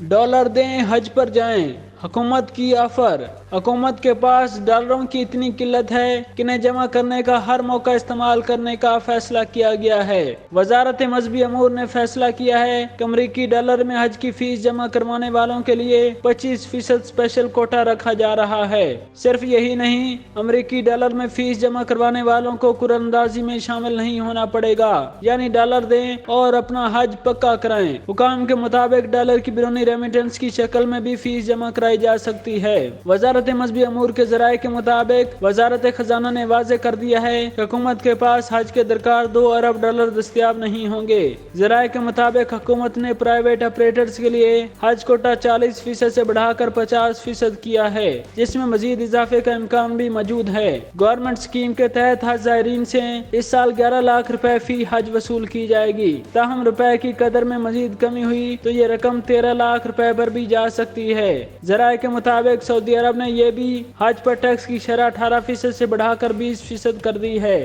Dollar دیں حج پر جائیں، حکومت کی آفر۔ حکومت کے پاس ڈالروں کی اتنی قلت ہے کہ انہیں جمع کرنے کا ہر موقع استعمال کرنے کا فیصلہ کیا گیا ہے۔ وزارت مذہبی امور نے فیصلہ کیا ہے کہ امریکی ڈالر میں حج کی فیس جمع کروانے والوں کے لیے 25% اسپیشل کوٹا رکھا جا رہا ہے۔ صرف یہی نہیں، امریکی ڈالر میں فیس جمع کروانے والوں کو قرعہ اندازی میں شامل نہیں ہونا پڑے گا، یعنی ڈالر دیں اور اپنا حج پکا کرائیں۔ حکام کے مطابق ڈالر کی بیرونی ریمیٹنس کی شکل میں بھی فیس جمع کرائی جا سکتی ہے۔ وزارت مذہبی امور کے ذرائع کے مطابق وزارت خزانہ نے واضح کر دیا ہے کہ حکومت کے پاس حج کے درکار 2 ارب ڈالر دستیاب نہیں ہوں گے۔ ذرائع کے مطابق حکومت نے پرائیویٹ آپریٹرز کے لیے حج کوٹا 40% سے بڑھا کر 50% کیا ہے، جس میں مزید اضافے کا امکان بھی موجود ہے۔ گورنمنٹ اسکیم کے تحت حج زائرین سے اس سال 11 لاکھ روپے فی حج وصول کی جائے گی، تاہم روپے کی قدر میں مزید کمی ہوئی تو یہ رقم 13 لاکھ روپے پر بھی جا سکتی ہے۔ ذرائع کے مطابق سعودی عرب نے یہ بھی حج پر ٹیکس کی شرح 18% سے بڑھا کر 20% کر دی ہے۔